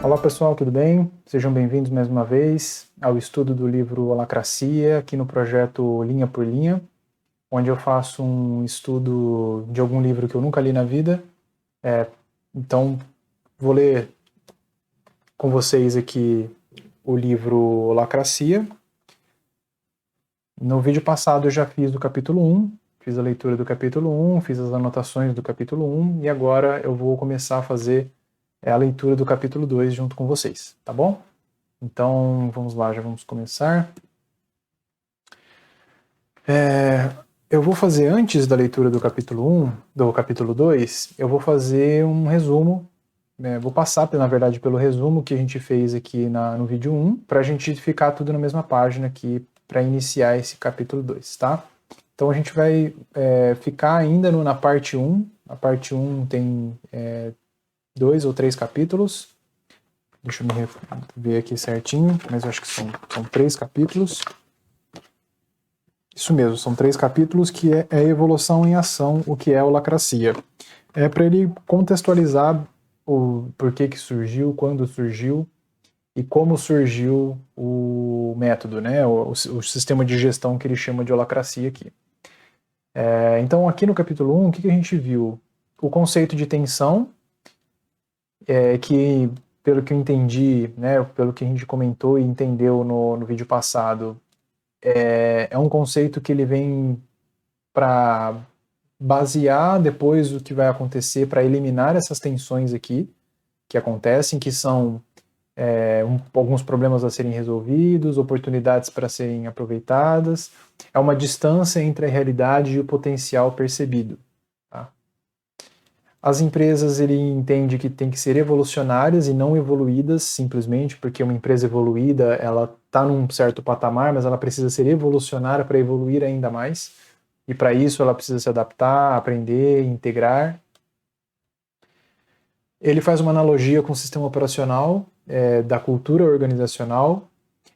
Olá pessoal, tudo bem? Sejam bem-vindos mais uma vez ao estudo do livro Holacracia, aqui no projeto Linha por Linha, onde eu faço um estudo de algum livro que eu nunca li na vida. Então, vou ler com vocês aqui o livro Holacracia. No vídeo passado eu já fiz o capítulo 1, fiz a leitura do capítulo 1, fiz as anotações do capítulo 1, e agora eu vou começar a fazer a leitura do capítulo 2 junto com vocês, tá bom? Então, vamos lá, já vamos começar. Eu vou fazer, antes da leitura do capítulo 1, do capítulo 2, eu vou fazer um resumo, vou passar, na verdade, pelo resumo que a gente fez aqui no vídeo 1, para a gente ficar tudo na mesma página aqui, para iniciar esse capítulo 2, tá? Então a gente vai ficar ainda na parte 1, a parte 1 tem 2 ou 3 capítulos. Deixa eu me ver aqui certinho, mas eu acho que são 3 capítulos. Isso mesmo, são 3 capítulos, que é Evolução em Ação, o que é Holacracia. É para ele contextualizar o porquê que surgiu, quando surgiu e como surgiu o método, né, o sistema de gestão que ele chama de Holacracia aqui. Então aqui no capítulo 1, o que a gente viu? O conceito de tensão, que pelo que eu entendi, né, pelo que a gente comentou e entendeu no vídeo passado, é um conceito que ele vem para basear depois o que vai acontecer, para eliminar essas tensões aqui que acontecem, que são alguns problemas a serem resolvidos, oportunidades para serem aproveitadas. É uma distância entre a realidade e o potencial percebido. Tá? As empresas, ele entende que tem que ser evolucionárias e não evoluídas simplesmente porque uma empresa evoluída, ela está num certo patamar, mas ela precisa ser evolucionária para evoluir ainda mais. E para isso ela precisa se adaptar, aprender, integrar. Ele faz uma analogia com o sistema operacional, da cultura organizacional.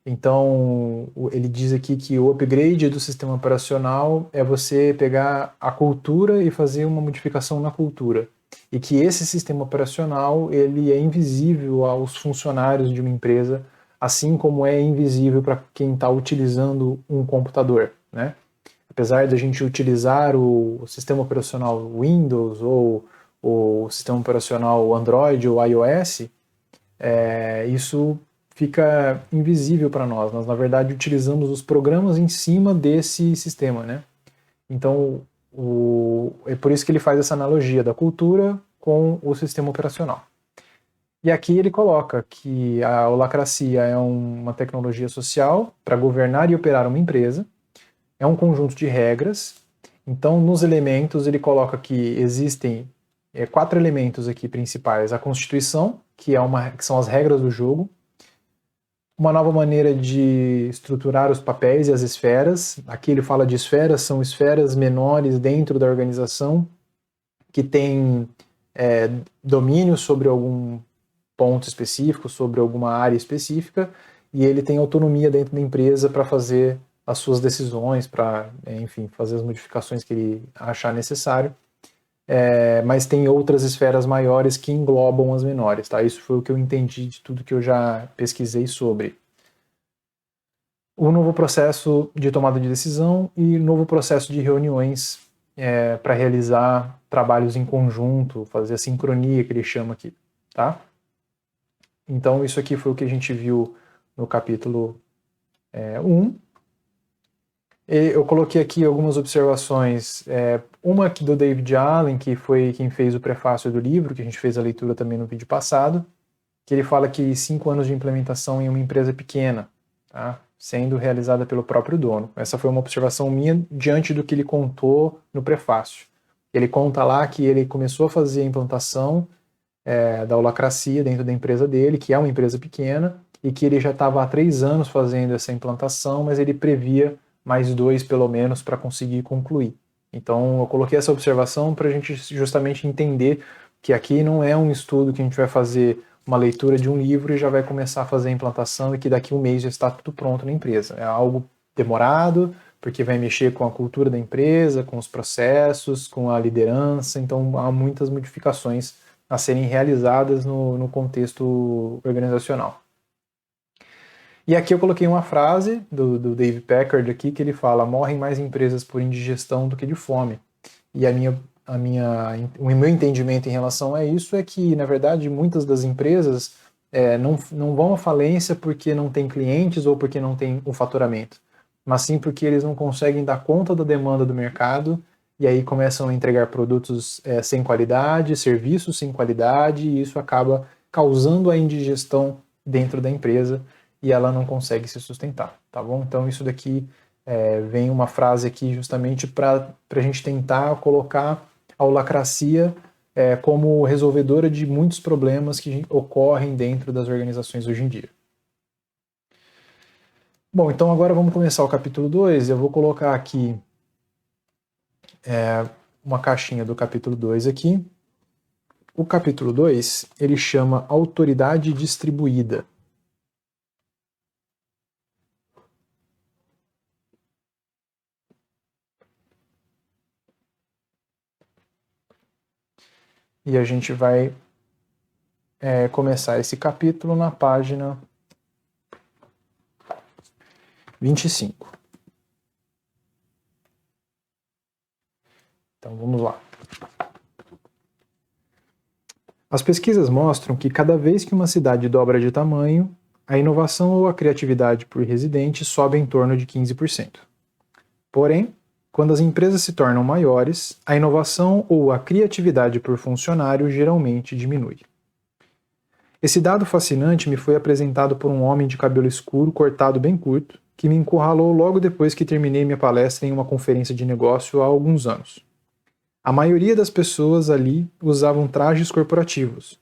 Então, ele diz aqui que o upgrade do sistema operacional é você pegar a cultura e fazer uma modificação na cultura. E que esse sistema operacional, ele é invisível aos funcionários de uma empresa, assim como é invisível para quem está utilizando um computador, né? Apesar de a gente utilizar o sistema operacional Windows ou o sistema operacional Android ou iOS, isso fica invisível para nós. Nós, na verdade, utilizamos os programas em cima desse sistema, né? Então, é por isso que ele faz essa analogia da cultura com o sistema operacional. E aqui ele coloca que a holacracia é uma tecnologia social para governar e operar uma empresa, é um conjunto de regras. Então, nos elementos, ele coloca que existem 4 elementos aqui principais. A Constituição, que são as regras do jogo. Uma nova maneira de estruturar os papéis e as esferas. Aqui ele fala de esferas, são esferas menores dentro da organização que têm domínio sobre algum ponto específico, sobre alguma área específica, e ele tem autonomia dentro da empresa para fazer as suas decisões, para, enfim, fazer as modificações que ele achar necessário. Mas tem outras esferas maiores que englobam as menores, tá? Isso foi o que eu entendi de tudo que eu já pesquisei sobre. O novo processo de tomada de decisão e novo processo de reuniões para realizar trabalhos em conjunto, fazer a sincronia que ele chama aqui, tá? Então isso aqui foi o que a gente viu no capítulo 1. Eu coloquei aqui algumas observações, uma aqui do David Allen, que foi quem fez o prefácio do livro, que a gente fez a leitura também no vídeo passado, que ele fala que 5 anos de implementação em uma empresa pequena, tá? Sendo realizada pelo próprio dono. Essa foi uma observação minha diante do que ele contou no prefácio. Ele conta lá que ele começou a fazer a implantação da holacracia dentro da empresa dele, que é uma empresa pequena, e que ele já estava há 3 anos fazendo essa implantação, mas ele previa mais 2 pelo menos para conseguir concluir. Então eu coloquei essa observação para a gente justamente entender que aqui não é um estudo que a gente vai fazer uma leitura de um livro e já vai começar a fazer a implantação e que daqui a um mês já está tudo pronto na empresa. É algo demorado, porque vai mexer com a cultura da empresa, com os processos, com a liderança, então há muitas modificações a serem realizadas no contexto organizacional. E aqui eu coloquei uma frase do Dave Packard aqui, que ele fala: morrem mais empresas por indigestão do que de fome. E o meu entendimento em relação a isso é que, na verdade, muitas das empresas não vão à falência porque não tem clientes ou porque não tem o faturamento, mas sim porque eles não conseguem dar conta da demanda do mercado e aí começam a entregar produtos sem qualidade, serviços sem qualidade, e isso acaba causando a indigestão dentro da empresa e ela não consegue se sustentar, tá bom? Então isso daqui vem uma frase aqui justamente para a gente tentar colocar a holacracia como resolvedora de muitos problemas que ocorrem dentro das organizações hoje em dia. Bom, então agora vamos começar o capítulo 2. Eu vou colocar aqui uma caixinha do capítulo 2 aqui. O capítulo 2, ele chama Autoridade Distribuída. E a gente vai começar esse capítulo na página 25. Então vamos lá. As pesquisas mostram que cada vez que uma cidade dobra de tamanho, a inovação ou a criatividade por residente sobe em torno de 15%. Porém, quando as empresas se tornam maiores, a inovação ou a criatividade por funcionário geralmente diminui. Esse dado fascinante me foi apresentado por um homem de cabelo escuro cortado bem curto, que me encurralou logo depois que terminei minha palestra em uma conferência de negócio há alguns anos. A maioria das pessoas ali usavam trajes corporativos.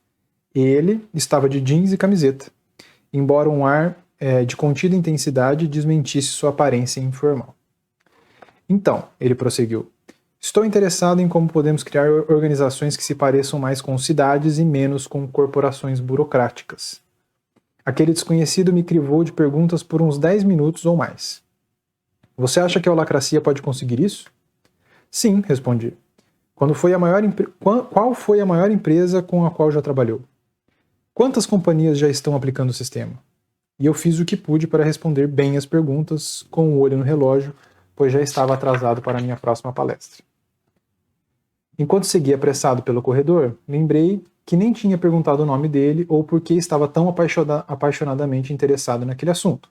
Ele estava de jeans e camiseta, embora um ar de contida intensidade desmentisse sua aparência informal. Então, ele prosseguiu, estou interessado em como podemos criar organizações que se pareçam mais com cidades e menos com corporações burocráticas. Aquele desconhecido me crivou de perguntas por uns 10 minutos ou mais. Você acha que a holacracia pode conseguir isso? Sim, respondi. Qual foi a maior empresa com a qual já trabalhou? Quantas companhias já estão aplicando o sistema? E eu fiz o que pude para responder bem as perguntas, com o olho no relógio, pois já estava atrasado para a minha próxima palestra. Enquanto seguia apressado pelo corredor, lembrei que nem tinha perguntado o nome dele ou por que estava tão apaixonadamente interessado naquele assunto.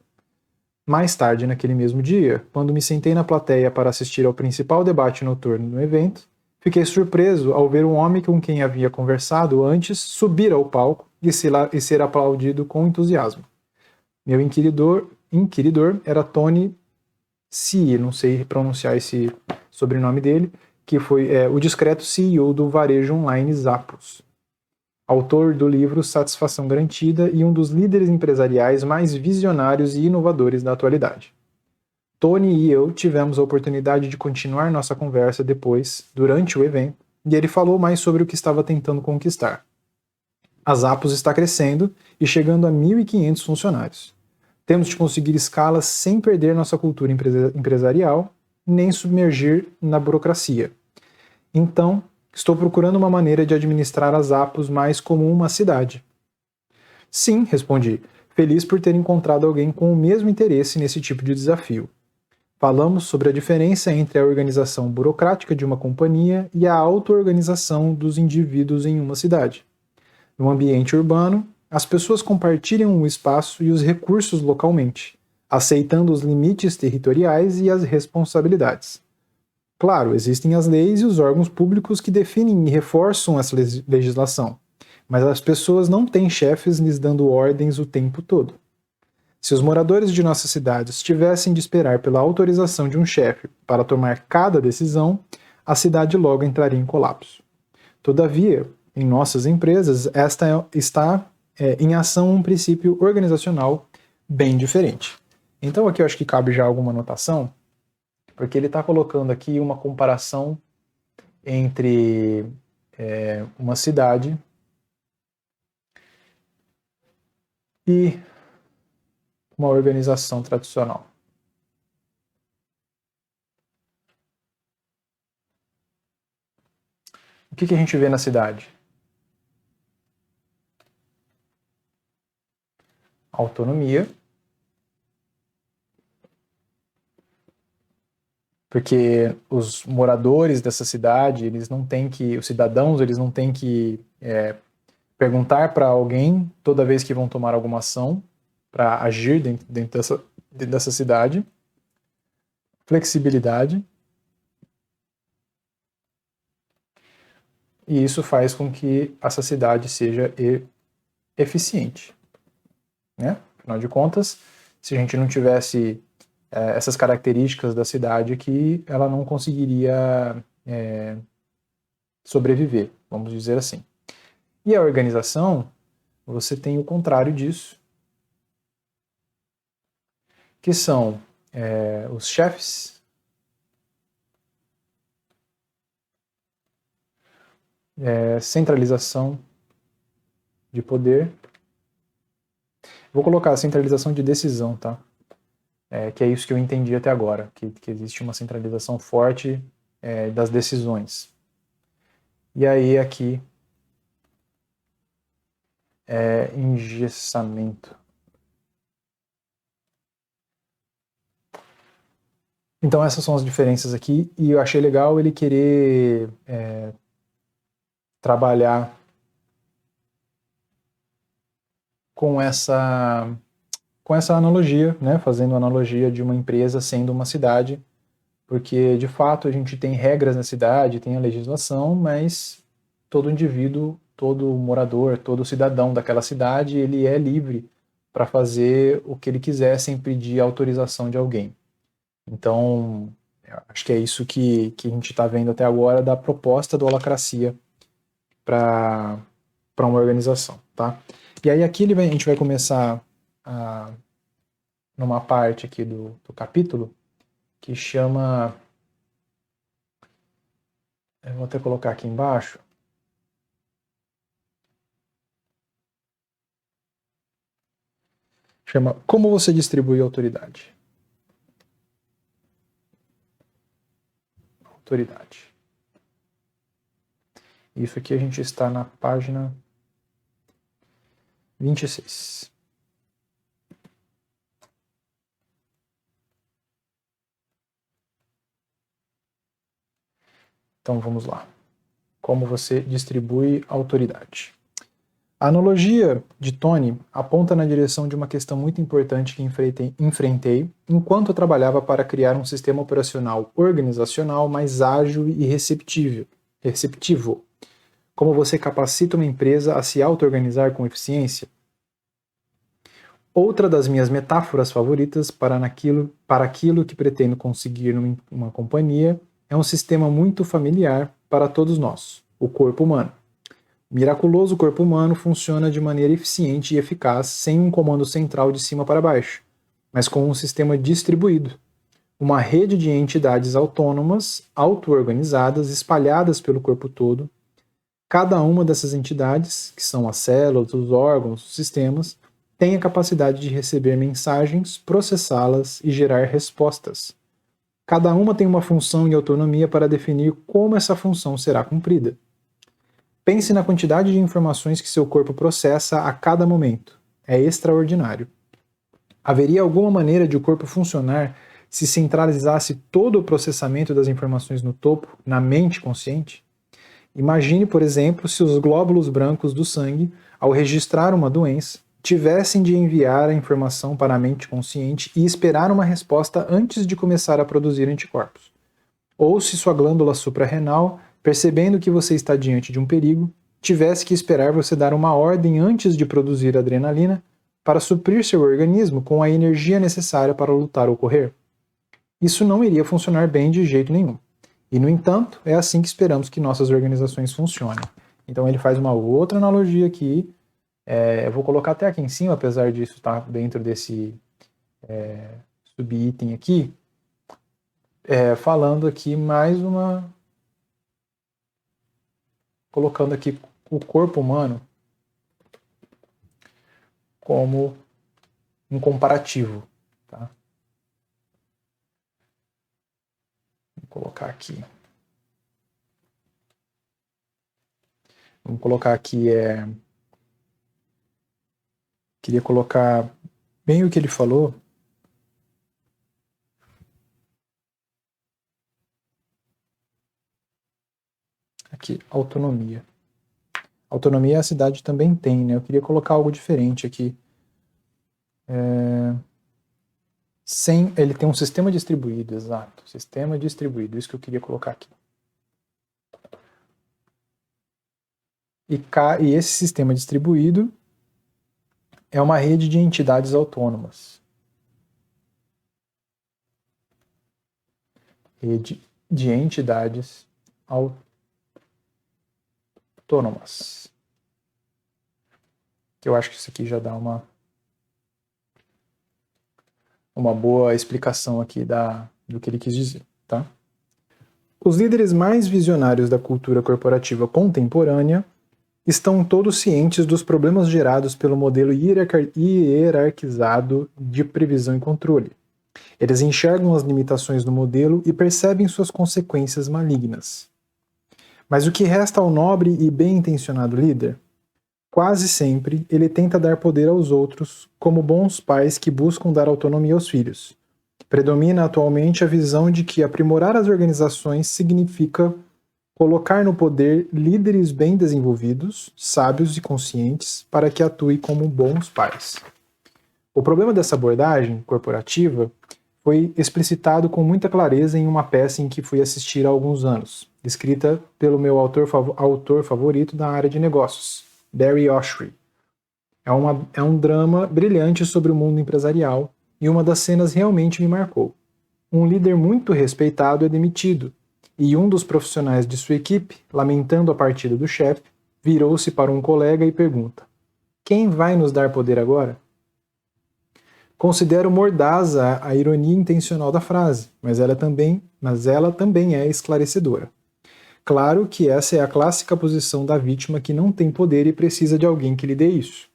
Mais tarde naquele mesmo dia, quando me sentei na plateia para assistir ao principal debate noturno do evento, fiquei surpreso ao ver um homem com quem havia conversado antes subir ao palco e ser aplaudido com entusiasmo. Meu inquiridor era Tony C, não sei pronunciar esse sobrenome dele, que foi o discreto CEO do varejo online Zappos, autor do livro Satisfação Garantida e um dos líderes empresariais mais visionários e inovadores da atualidade. Tony e eu tivemos a oportunidade de continuar nossa conversa depois, durante o evento, e ele falou mais sobre o que estava tentando conquistar. A Zappos está crescendo e chegando a 1.500 funcionários. Temos de conseguir escala sem perder nossa cultura empresarial, nem submergir na burocracia. Então, estou procurando uma maneira de administrar as Zappos mais como uma cidade. Sim, respondi, feliz por ter encontrado alguém com o mesmo interesse nesse tipo de desafio. Falamos sobre a diferença entre a organização burocrática de uma companhia e a auto-organização dos indivíduos em uma cidade. No ambiente urbano, as pessoas compartilham o espaço e os recursos localmente, aceitando os limites territoriais e as responsabilidades. Claro, existem as leis e os órgãos públicos que definem e reforçam essa legislação, mas as pessoas não têm chefes lhes dando ordens o tempo todo. Se os moradores de nossas cidades tivessem de esperar pela autorização de um chefe para tomar cada decisão, a cidade logo entraria em colapso. Todavia, em nossas empresas, está em ação um princípio organizacional bem diferente. Então aqui eu acho que cabe já alguma anotação, porque ele está colocando aqui uma comparação entre uma cidade e uma organização tradicional. O que a gente vê na cidade? autonomia, porque os moradores dessa cidade, eles não têm que, os cidadãos, eles não têm que perguntar para alguém toda vez que vão tomar alguma ação para agir dentro dessa cidade. Flexibilidade. E isso faz com que essa cidade seja eficiente, né? Afinal de contas, se a gente não tivesse essas características da cidade aqui, ela não conseguiria sobreviver, vamos dizer assim. E a organização, você tem o contrário disso, que são os chefes, centralização de poder. Vou colocar a centralização de decisão, tá? Que é isso que eu entendi até agora, que existe uma centralização forte das decisões. E aí aqui engessamento. Então essas são as diferenças aqui, e eu achei legal ele querer trabalhar com essa analogia, né? Fazendo a analogia de uma empresa sendo uma cidade, porque de fato a gente tem regras na cidade, tem a legislação, mas todo indivíduo, todo morador, todo cidadão daquela cidade, ele é livre para fazer o que ele quiser sem pedir autorização de alguém. Então, acho que é isso que a gente está vendo até agora da proposta do Holacracia para uma organização, tá? E aí aqui a gente vai começar numa parte aqui do capítulo que chama, eu vou até colocar aqui embaixo, chama Como você distribui autoridade. Autoridade. Isso aqui a gente está na página 26. Então vamos lá. Como você distribui autoridade. A analogia de Tony aponta na direção de uma questão muito importante que enfrentei enquanto eu trabalhava para criar um sistema operacional organizacional mais ágil e receptivo. Como você capacita uma empresa a se auto-organizar com eficiência? Outra das minhas metáforas favoritas para aquilo que pretendo conseguir numa companhia é um sistema muito familiar para todos nós, o corpo humano. O miraculoso corpo humano funciona de maneira eficiente e eficaz sem um comando central de cima para baixo, mas com um sistema distribuído, uma rede de entidades autônomas, auto-organizadas, espalhadas pelo corpo todo. Cada uma dessas entidades, que são as células, os órgãos, os sistemas, tem a capacidade de receber mensagens, processá-las e gerar respostas. Cada uma tem uma função e autonomia para definir como essa função será cumprida. Pense na quantidade de informações que seu corpo processa a cada momento. É extraordinário. Haveria alguma maneira de o corpo funcionar se centralizasse todo o processamento das informações no topo, na mente consciente? Imagine, por exemplo, se os glóbulos brancos do sangue, ao registrar uma doença, tivessem de enviar a informação para a mente consciente e esperar uma resposta antes de começar a produzir anticorpos. Ou se sua glândula suprarrenal, percebendo que você está diante de um perigo, tivesse que esperar você dar uma ordem antes de produzir adrenalina para suprir seu organismo com a energia necessária para lutar ou correr. Isso não iria funcionar bem de jeito nenhum. E, no entanto, é assim que esperamos que nossas organizações funcionem. Então ele faz uma outra analogia aqui. Eu vou colocar até aqui em cima, apesar disso estar dentro desse subitem aqui, falando aqui mais uma... colocando aqui o corpo humano como um comparativo. Tá? Vou colocar aqui. Vamos colocar aqui, queria colocar bem o que ele falou. Aqui, autonomia. Autonomia a cidade também tem, né? Eu queria colocar algo diferente aqui. Ele tem um sistema distribuído, exato. Sistema distribuído, isso que eu queria colocar aqui. E esse sistema distribuído é uma rede de entidades autônomas. Rede de entidades autônomas. Que eu acho que isso aqui já dá uma boa explicação aqui do que ele quis dizer, tá? Os líderes mais visionários da cultura corporativa contemporânea estão todos cientes dos problemas gerados pelo modelo hierarquizado de previsão e controle. Eles enxergam as limitações do modelo e percebem suas consequências malignas. Mas o que resta ao nobre e bem-intencionado líder? Quase sempre, ele tenta dar poder aos outros, como bons pais que buscam dar autonomia aos filhos. Predomina atualmente a visão de que aprimorar as organizações significa colocar no poder líderes bem desenvolvidos, sábios e conscientes, para que atuem como bons pais. O problema dessa abordagem corporativa foi explicitado com muita clareza em uma peça em que fui assistir há alguns anos, escrita pelo meu autor favorito da área de negócios, Barry Oshry. É um drama brilhante sobre o mundo empresarial e uma das cenas realmente me marcou. Um líder muito respeitado é demitido e um dos profissionais de sua equipe, lamentando a partida do chefe, virou-se para um colega e pergunta: quem vai nos dar poder agora? Considero mordaz a ironia intencional da frase, mas ela também é esclarecedora. Claro que essa é a clássica posição da vítima que não tem poder e precisa de alguém que lhe dê isso.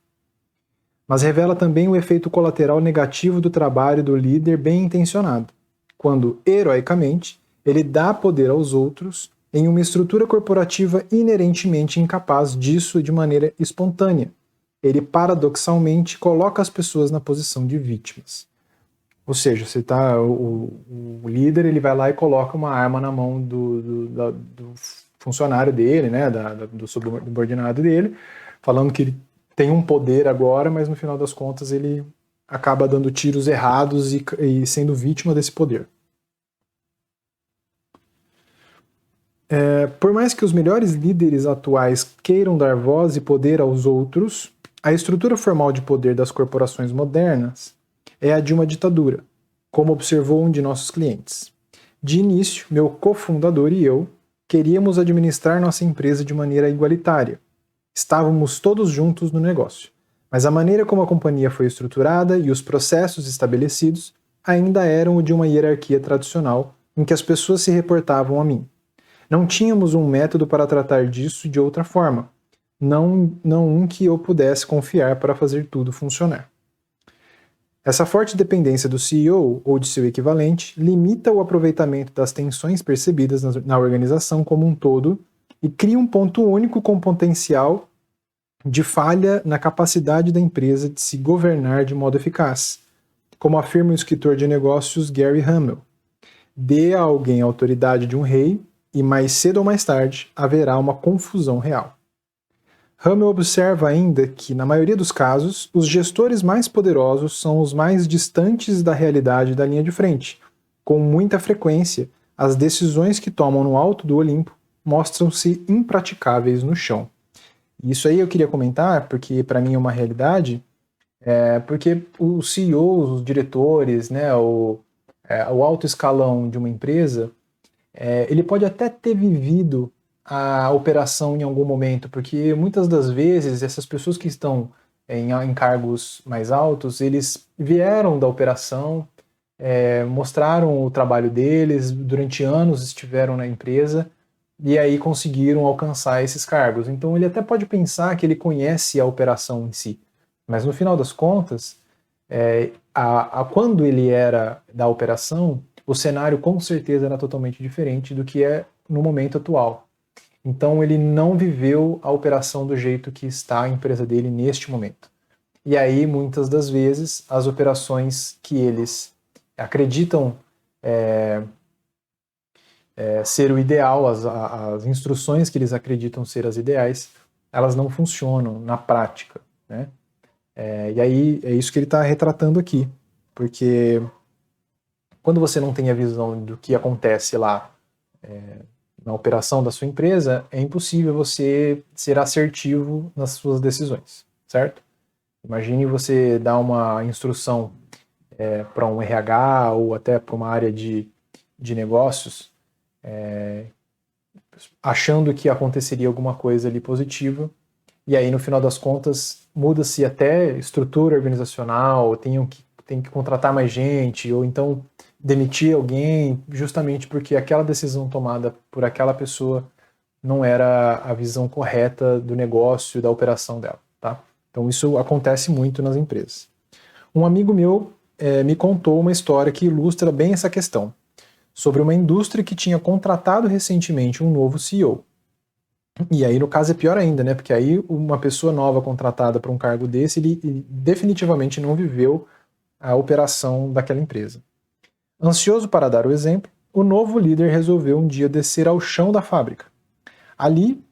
Mas revela também o efeito colateral negativo do trabalho do líder bem intencionado, quando, heroicamente, ele dá poder aos outros em uma estrutura corporativa inerentemente incapaz disso de maneira espontânea. Ele, paradoxalmente, coloca as pessoas na posição de vítimas. Ou seja, o líder ele vai lá e coloca uma arma na mão do funcionário dele, né, do subordinado dele, falando que ele tem um poder agora, mas no final das contas ele acaba dando tiros errados e sendo vítima desse poder. Por mais que os melhores líderes atuais queiram dar voz e poder aos outros, a estrutura formal de poder das corporações modernas é a de uma ditadura, como observou um de nossos clientes. De início, meu cofundador e eu queríamos administrar nossa empresa de maneira igualitária. Estávamos todos juntos no negócio, mas a maneira como a companhia foi estruturada e os processos estabelecidos ainda eram o de uma hierarquia tradicional em que as pessoas se reportavam a mim. Não tínhamos um método para tratar disso de outra forma, não um que eu pudesse confiar para fazer tudo funcionar. Essa forte dependência do CEO ou de seu equivalente limita o aproveitamento das tensões percebidas na organização como um todo e cria um ponto único com potencial de falha na capacidade da empresa de se governar de modo eficaz. Como afirma o escritor de negócios Gary Hamel, dê a alguém a autoridade de um rei e mais cedo ou mais tarde haverá uma confusão real. Hamel observa ainda que, na maioria dos casos, os gestores mais poderosos são os mais distantes da realidade da linha de frente. Com muita frequência, as decisões que tomam no alto do Olimpo mostram-se impraticáveis no chão. Isso aí eu queria comentar, porque para mim é uma realidade, porque os CEOs, os diretores, né, o alto escalão de uma empresa, ele pode até ter vivido a operação em algum momento, porque muitas das vezes essas pessoas que estão em cargos mais altos, eles vieram da operação, mostraram o trabalho deles, durante anos estiveram na empresa, e aí conseguiram alcançar esses cargos. Então ele até pode pensar que ele conhece a operação em si, mas no final das contas, quando ele era da operação, o cenário com certeza era totalmente diferente do que é no momento atual. Então ele não viveu a operação do jeito que está a empresa dele neste momento. E aí, muitas das vezes, as operações que eles acreditam ser o ideal, as instruções que eles acreditam ser as ideais, elas não funcionam na prática, né? E aí é isso que ele está retratando aqui, porque quando você não tem a visão do que acontece lá na operação da sua empresa, é impossível você ser assertivo nas suas decisões, certo? Imagine você dar uma instrução para um RH ou até para uma área de negócios, achando que aconteceria alguma coisa ali positiva, e aí no final das contas muda-se até estrutura organizacional, tem que contratar mais gente, ou então demitir alguém, justamente porque aquela decisão tomada por aquela pessoa não era a visão correta do negócio, da operação dela, tá? Então isso acontece muito nas empresas. Um amigo meu me contou uma história que ilustra bem essa questão, sobre uma indústria que tinha contratado recentemente um novo CEO. E aí, no caso, é pior ainda, né? Porque aí uma pessoa nova contratada para um cargo desse, ele definitivamente não viveu a operação daquela empresa. Ansioso para dar o exemplo, o novo líder resolveu um dia descer ao chão da fábrica. Ali,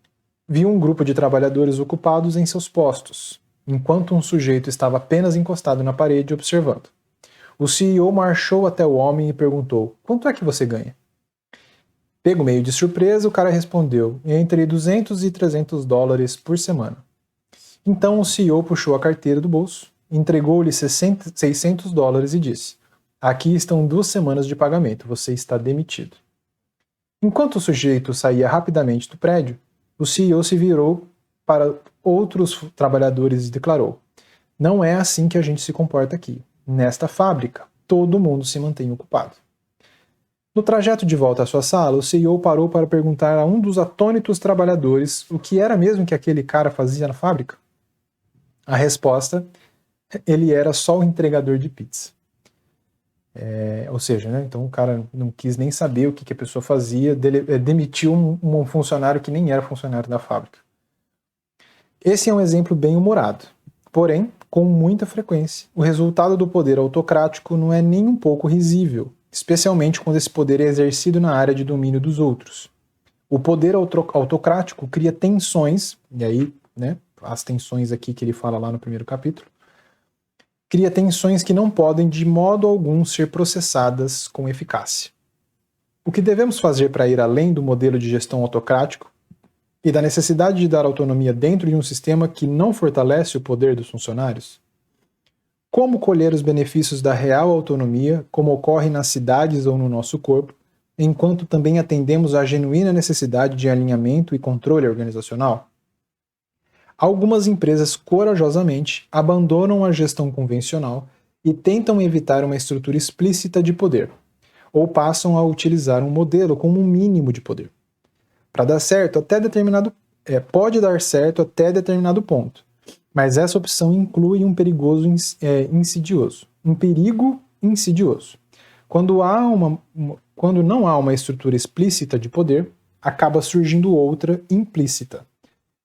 viu um grupo de trabalhadores ocupados em seus postos, enquanto um sujeito estava apenas encostado na parede observando. O CEO marchou até o homem e perguntou: "Quanto é que você ganha?" Pego meio de surpresa, o cara respondeu: "Entre 200 e 300 dólares por semana." Então o CEO puxou a carteira do bolso, entregou-lhe 600 dólares e disse: "Aqui estão 2 semanas de pagamento, você está demitido." Enquanto o sujeito saía rapidamente do prédio, o CEO se virou para outros trabalhadores e declarou: "Não é assim que a gente se comporta aqui. Nesta fábrica, todo mundo se mantém ocupado." No trajeto de volta à sua sala, o CEO parou para perguntar a um dos atônitos trabalhadores o que era mesmo que aquele cara fazia na fábrica. A resposta: ele era só o entregador de pizza. Ou seja, né, então o cara não quis nem saber o que a pessoa fazia, demitiu um funcionário que nem era funcionário da fábrica. Esse é um exemplo bem humorado. Porém, com muita frequência, o resultado do poder autocrático não é nem um pouco risível, especialmente quando esse poder é exercido na área de domínio dos outros. O poder autocrático cria tensões, e aí, né, as tensões aqui que ele fala lá no primeiro capítulo, cria tensões que não podem de modo algum ser processadas com eficácia. O que devemos fazer para ir além do modelo de gestão autocrático e da necessidade de dar autonomia dentro de um sistema que não fortalece o poder dos funcionários? Como colher os benefícios da real autonomia, como ocorre nas cidades ou no nosso corpo, enquanto também atendemos à genuína necessidade de alinhamento e controle organizacional? Algumas empresas corajosamente abandonam a gestão convencional e tentam evitar uma estrutura explícita de poder, ou passam a utilizar um modelo com um mínimo de poder. Para dar certo até pode dar certo até determinado ponto, mas essa opção inclui um perigo insidioso. Quando não há uma estrutura explícita de poder, acaba surgindo outra implícita.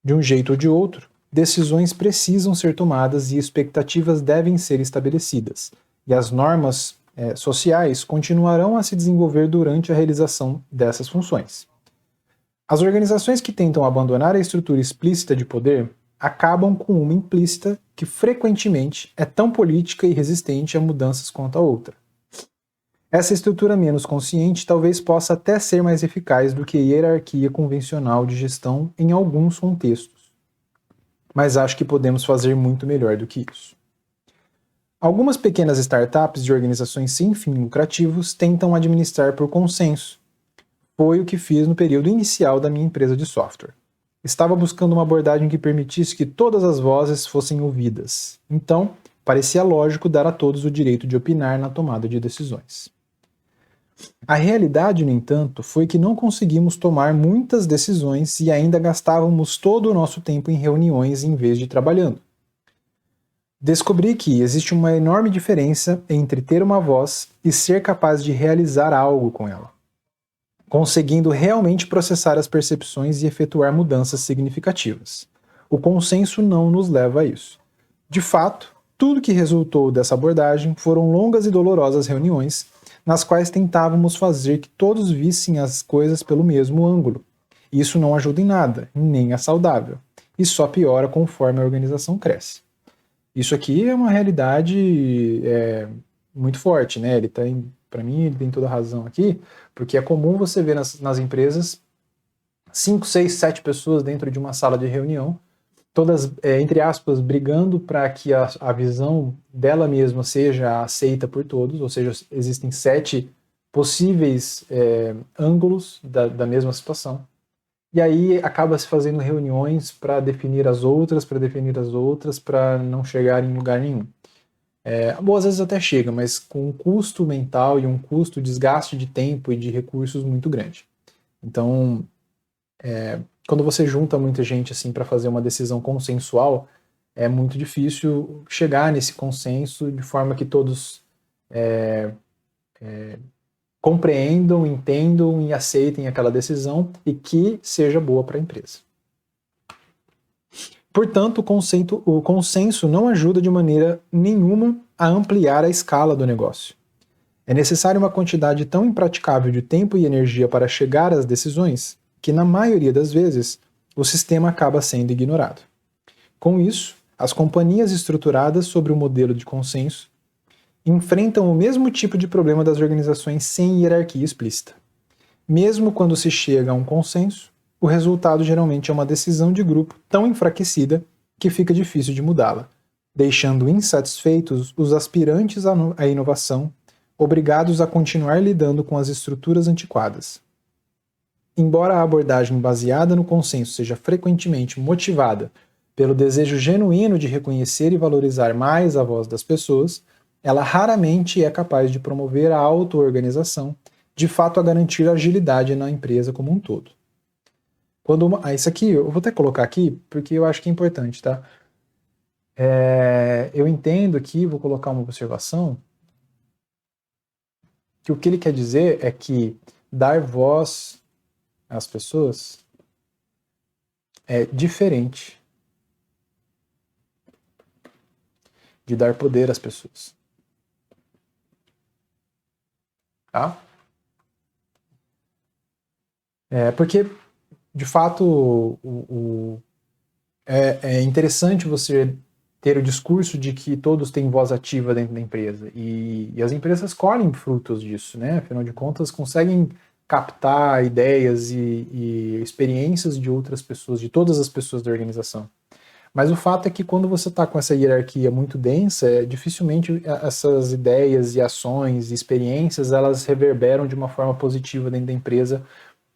De um jeito ou de outro, decisões precisam ser tomadas e expectativas devem ser estabelecidas, e as normas sociais continuarão a se desenvolver durante a realização dessas funções. As organizações que tentam abandonar a estrutura explícita de poder acabam com uma implícita que frequentemente é tão política e resistente a mudanças quanto a outra. Essa estrutura menos consciente talvez possa até ser mais eficaz do que a hierarquia convencional de gestão em alguns contextos, mas acho que podemos fazer muito melhor do que isso. Algumas pequenas startups de organizações sem fins lucrativos tentam administrar por consenso. Foi o que fiz no período inicial da minha empresa de software. Estava buscando uma abordagem que permitisse que todas as vozes fossem ouvidas. Então, parecia lógico dar a todos o direito de opinar na tomada de decisões. A realidade, no entanto, foi que não conseguimos tomar muitas decisões e ainda gastávamos todo o nosso tempo em reuniões em vez de trabalhando. Descobri que existe uma enorme diferença entre ter uma voz e ser capaz de realizar algo com ela, conseguindo realmente processar as percepções e efetuar mudanças significativas. O consenso não nos leva a isso. De fato, Tudo que resultou dessa abordagem foram longas e dolorosas reuniões, nas quais tentávamos fazer que todos vissem as coisas pelo mesmo ângulo. Isso não ajuda em nada, nem é saudável, e só piora conforme a organização cresce. Isso aqui é uma realidade muito forte, né? Para mim, ele tem toda a razão aqui, porque é comum você ver nas empresas 5, 6, 7 pessoas dentro de uma sala de reunião, todas, entre aspas, brigando para que a visão dela mesma seja aceita por todos, ou seja, existem 7 possíveis ângulos da mesma situação. E aí acaba se fazendo reuniões para definir as outras, para não chegar em lugar nenhum. Bom, às vezes até chega, mas com um custo mental e um custo, desgaste de tempo e de recursos muito grande. Então, quando você junta muita gente assim para fazer uma decisão consensual, é muito difícil chegar nesse consenso de forma que todos compreendam, entendam e aceitem aquela decisão e que seja boa para a empresa. Portanto, o consenso não ajuda de maneira nenhuma a ampliar a escala do negócio. É necessária uma quantidade tão impraticável de tempo e energia para chegar às decisões que, na maioria das vezes, o sistema acaba sendo ignorado. Com isso, as companhias estruturadas sobre o modelo de consenso enfrentam o mesmo tipo de problema das organizações sem hierarquia explícita. Mesmo quando se chega a um consenso, o resultado geralmente é uma decisão de grupo tão enfraquecida que fica difícil de mudá-la, deixando insatisfeitos os aspirantes à inovação, obrigados a continuar lidando com as estruturas antiquadas. Embora a abordagem baseada no consenso seja frequentemente motivada pelo desejo genuíno de reconhecer e valorizar mais a voz das pessoas, ela raramente é capaz de promover a auto-organização, de fato a garantir agilidade na empresa como um todo. Isso aqui, eu vou até colocar aqui, porque eu acho que é importante, tá? Eu entendo aqui, vou colocar uma observação, que o que ele quer dizer é que dar voz às pessoas é diferente de dar poder às pessoas. Tá? Porque, de fato, é interessante você ter o discurso de que todos têm voz ativa dentro da empresa. E as empresas colhem frutos disso, né? Afinal de contas, conseguem captar ideias e experiências de outras pessoas, de todas as pessoas da organização. Mas o fato é que quando você está com essa hierarquia muito densa, dificilmente essas ideias e ações e experiências, elas reverberam de uma forma positiva dentro da empresa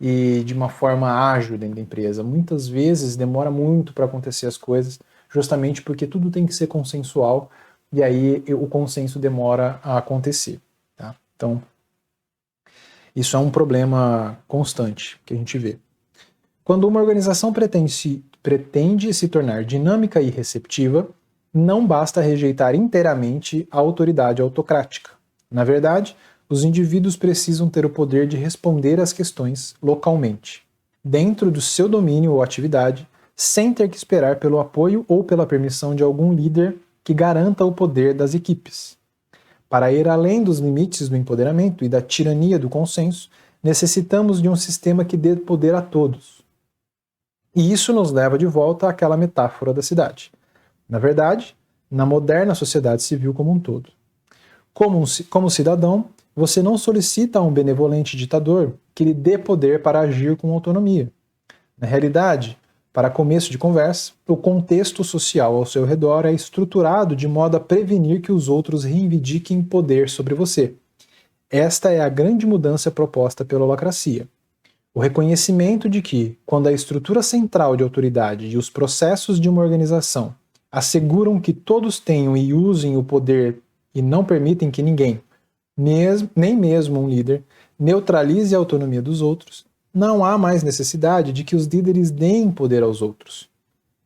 e de uma forma ágil dentro da empresa. Muitas vezes demora muito para acontecer as coisas, justamente porque tudo tem que ser consensual e aí o consenso demora a acontecer. Tá? Então, isso é um problema constante que a gente vê. Quando uma organização pretende se tornar dinâmica e receptiva, não basta rejeitar inteiramente a autoridade autocrática. Na verdade, os indivíduos precisam ter o poder de responder às questões localmente, dentro do seu domínio ou atividade, sem ter que esperar pelo apoio ou pela permissão de algum líder que garanta o poder das equipes. Para ir além dos limites do empoderamento e da tirania do consenso, necessitamos de um sistema que dê poder a todos. E isso nos leva de volta àquela metáfora da cidade. Na verdade, na moderna sociedade civil como um todo. Como cidadão, você não solicita a um benevolente ditador que lhe dê poder para agir com autonomia. Na realidade, para começo de conversa, o contexto social ao seu redor é estruturado de modo a prevenir que os outros reivindiquem poder sobre você. Esta é a grande mudança proposta pela holacracia. O reconhecimento de que, quando a estrutura central de autoridade e os processos de uma organização asseguram que todos tenham e usem o poder e não permitem que ninguém, nem mesmo um líder, neutralize a autonomia dos outros, não há mais necessidade de que os líderes deem poder aos outros.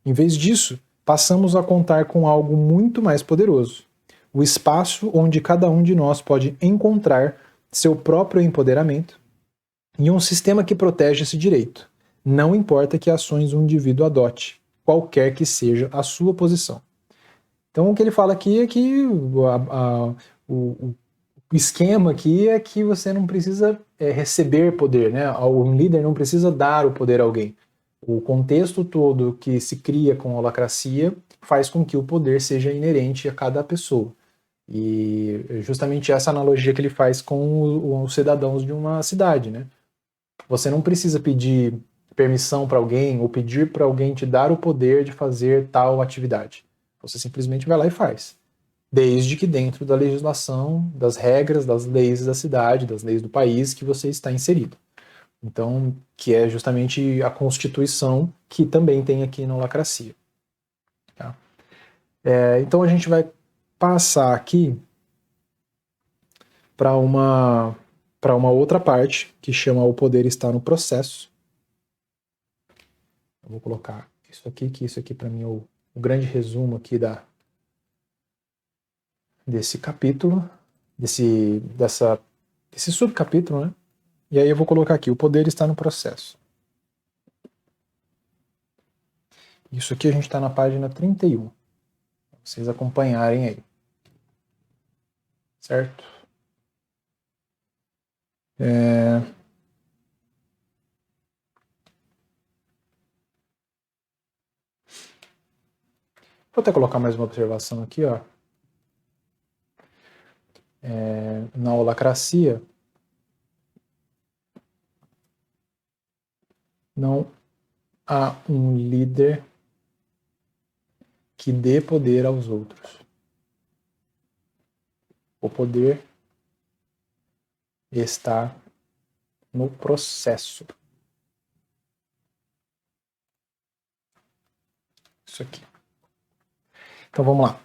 Em vez disso, passamos a contar com algo muito mais poderoso: o espaço onde cada um de nós pode encontrar seu próprio empoderamento e um sistema que protege esse direito, não importa que ações um indivíduo adote, qualquer que seja a sua posição. Então, o que ele fala aqui é que o esquema aqui é que você não precisa receber poder, né? Um líder não precisa dar o poder a alguém. O contexto todo que se cria com a holacracia faz com que o poder seja inerente a cada pessoa. E justamente essa analogia que ele faz com os cidadãos de uma cidade, né? Você não precisa pedir permissão para alguém ou pedir para alguém te dar o poder de fazer tal atividade. Você simplesmente vai lá e faz. Desde que dentro da legislação, das regras, das leis da cidade, das leis do país que você está inserido. Então, que é justamente a Constituição que também tem aqui na holacracia. Tá? Então a gente vai passar aqui para uma outra parte que chama o poder está no processo. Eu vou colocar isso aqui, que isso aqui para mim é o grande resumo aqui desse capítulo, desse subcapítulo, né? E aí eu vou colocar aqui, o poder está no processo. Isso aqui a gente está na página 31. Pra vocês acompanharem aí. Certo? Vou até colocar mais uma observação aqui, ó. Na holacracia, não há um líder que dê poder aos outros. O poder está no processo. Isso aqui. Então vamos lá.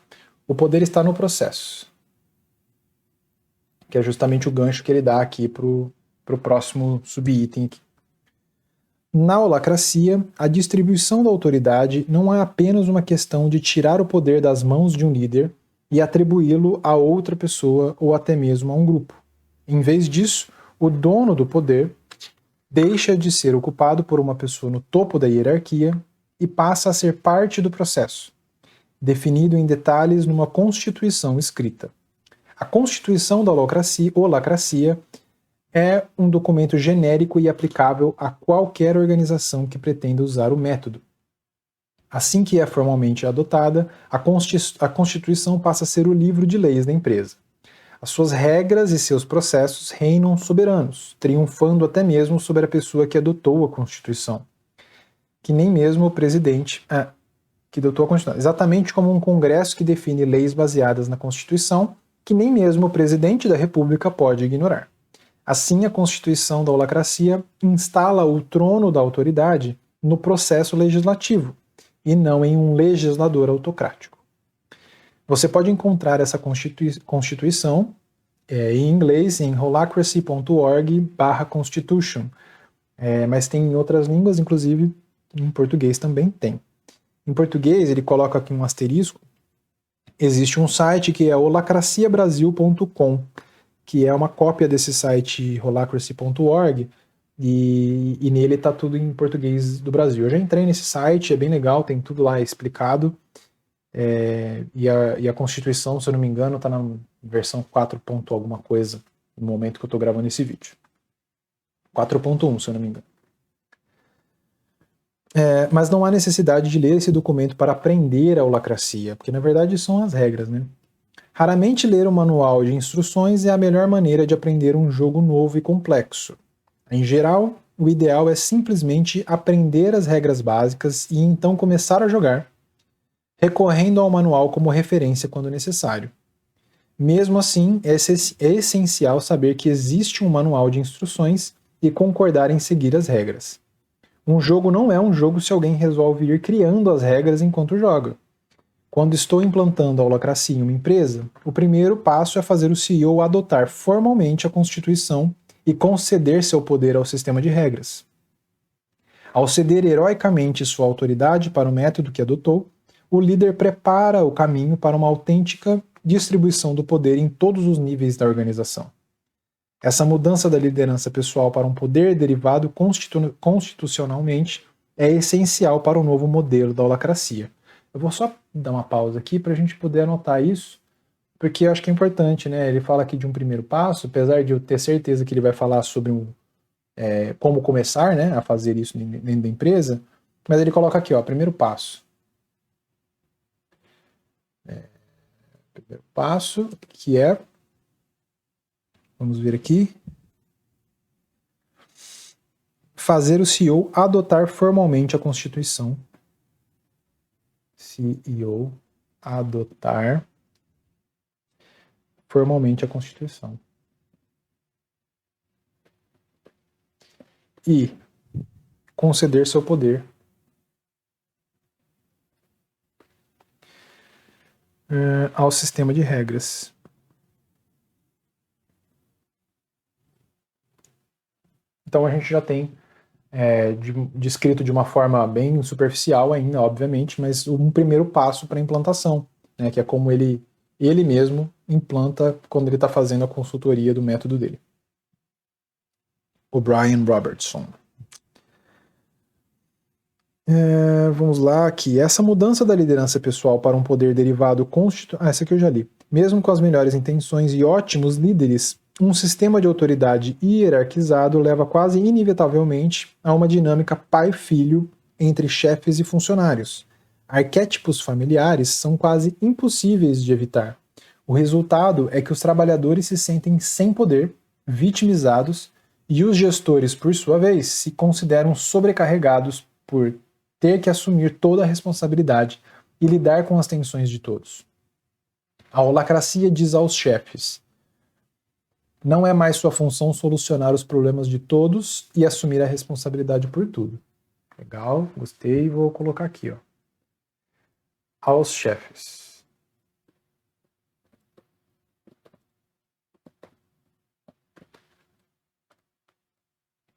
O poder está no processo. Que é justamente o gancho que ele dá aqui para o próximo subitem aqui. Na holacracia, a distribuição da autoridade não é apenas uma questão de tirar o poder das mãos de um líder e atribuí-lo a outra pessoa ou até mesmo a um grupo. Em vez disso, o dono do poder deixa de ser ocupado por uma pessoa no topo da hierarquia e passa a ser parte do processo, definido em detalhes numa constituição escrita. A constituição da holacracia é um documento genérico e aplicável a qualquer organização que pretenda usar o método. Assim que é formalmente adotada, a Constituição passa a ser o livro de leis da empresa. As suas regras e seus processos reinam soberanos, triunfando até mesmo sobre a pessoa que adotou a Constituição. Que nem mesmo o presidente que adotou a Constituição. Exatamente como um Congresso que define leis baseadas na Constituição, que nem mesmo o presidente da República pode ignorar. Assim, a Constituição da holacracia instala o trono da autoridade no processo legislativo, e não em um legislador autocrático. Você pode encontrar essa Constituição em inglês em holacracy.org/constitution, mas tem em outras línguas, inclusive em português também tem. Em português, ele coloca aqui um asterisco, existe um site que é holacraciabrasil.com, que é uma cópia desse site holacracy.org, e nele está tudo em português do Brasil. Eu já entrei nesse site, é bem legal, tem tudo lá explicado, e a Constituição, se eu não me engano, está na versão 4. alguma coisa, no momento que eu estou gravando esse vídeo. 4.1, se eu não me engano. Mas não há necessidade de ler esse documento para aprender a holacracia, porque na verdade são as regras, né? Raramente ler um manual de instruções é a melhor maneira de aprender um jogo novo e complexo. Em geral, o ideal é simplesmente aprender as regras básicas e então começar a jogar, recorrendo ao manual como referência quando necessário. Mesmo assim, é essencial saber que existe um manual de instruções e concordar em seguir as regras. Um jogo não é um jogo se alguém resolve ir criando as regras enquanto joga. Quando estou implantando a holacracia em uma empresa, o primeiro passo é fazer o CEO adotar formalmente a Constituição e conceder seu poder ao sistema de regras. Ao ceder heroicamente sua autoridade para o método que adotou, o líder prepara o caminho para uma autêntica distribuição do poder em todos os níveis da organização. Essa mudança da liderança pessoal para um poder derivado constitucionalmente é essencial para o novo modelo da holacracia, Eu vou só dar uma pausa aqui para a gente poder anotar isso, porque eu acho que é importante, né? Ele fala aqui de um primeiro passo, apesar de eu ter certeza que ele vai falar sobre como começar, né, a fazer isso dentro da empresa, mas ele coloca aqui, ó, primeiro passo. Primeiro passo, que é, vamos ver aqui, fazer o CEO adotar formalmente a Constituição. CEO adotar formalmente a Constituição. E conceder seu poder ao sistema de regras. Então a gente já tem descrito de uma forma bem superficial ainda, obviamente, mas um primeiro passo para a implantação, né, que é como ele mesmo implanta quando ele está fazendo a consultoria do método dele. O Brian Robertson. Vamos lá, aqui. Essa mudança da liderança pessoal para um poder derivado constitucional. Essa aqui eu já li. Mesmo com as melhores intenções e ótimos líderes, um sistema de autoridade hierarquizado leva quase inevitavelmente a uma dinâmica pai-filho entre chefes e funcionários. Arquétipos familiares são quase impossíveis de evitar. O resultado é que os trabalhadores se sentem sem poder, vitimizados, e os gestores, por sua vez, se consideram sobrecarregados por ter que assumir toda a responsabilidade e lidar com as tensões de todos. A holacracia diz aos chefes: não é mais sua função solucionar os problemas de todos e assumir a responsabilidade por tudo. Legal, gostei, vou colocar aqui, ó. Aos chefes.